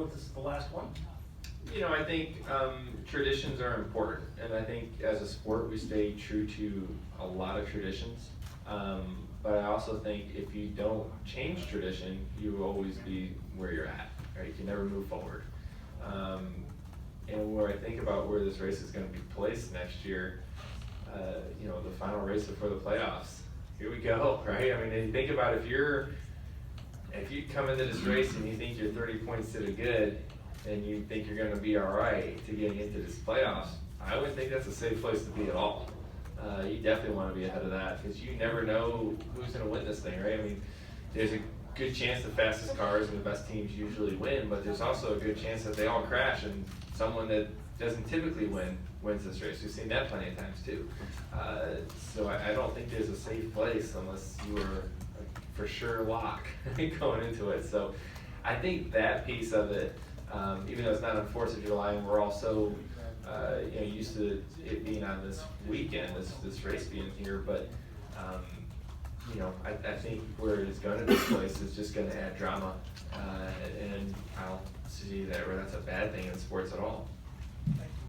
if this is the last one? I think traditions are important, and I think as a sport we stay true to a lot of traditions. But I also think if you don't change tradition, you will always be where you're at, right? You can never move forward. And where I think about where this race is going to be placed next year, the final race before the playoffs. Here we go, right? I mean, if you think about if you come into this race and you think you're 30 points to the good, and you think you're going to be all right to getting into this playoffs, I wouldn't think that's a safe place to be at all. You definitely want to be ahead of that because you never know who's going to win this thing, right? I mean, there's a good chance the fastest cars and the best teams usually win, but there's also a good chance that they all crash and someone that doesn't typically wins this race. We've seen that plenty of times too. So I don't think there's a safe place unless you are for sure lock going into it. So I think that piece of it, even though it's not on 4th of July, and we're also used to it being on this weekend, this race being here, but I think where it's going to be placed is just going to add drama, and I don't see that where that's a bad thing in sports at all.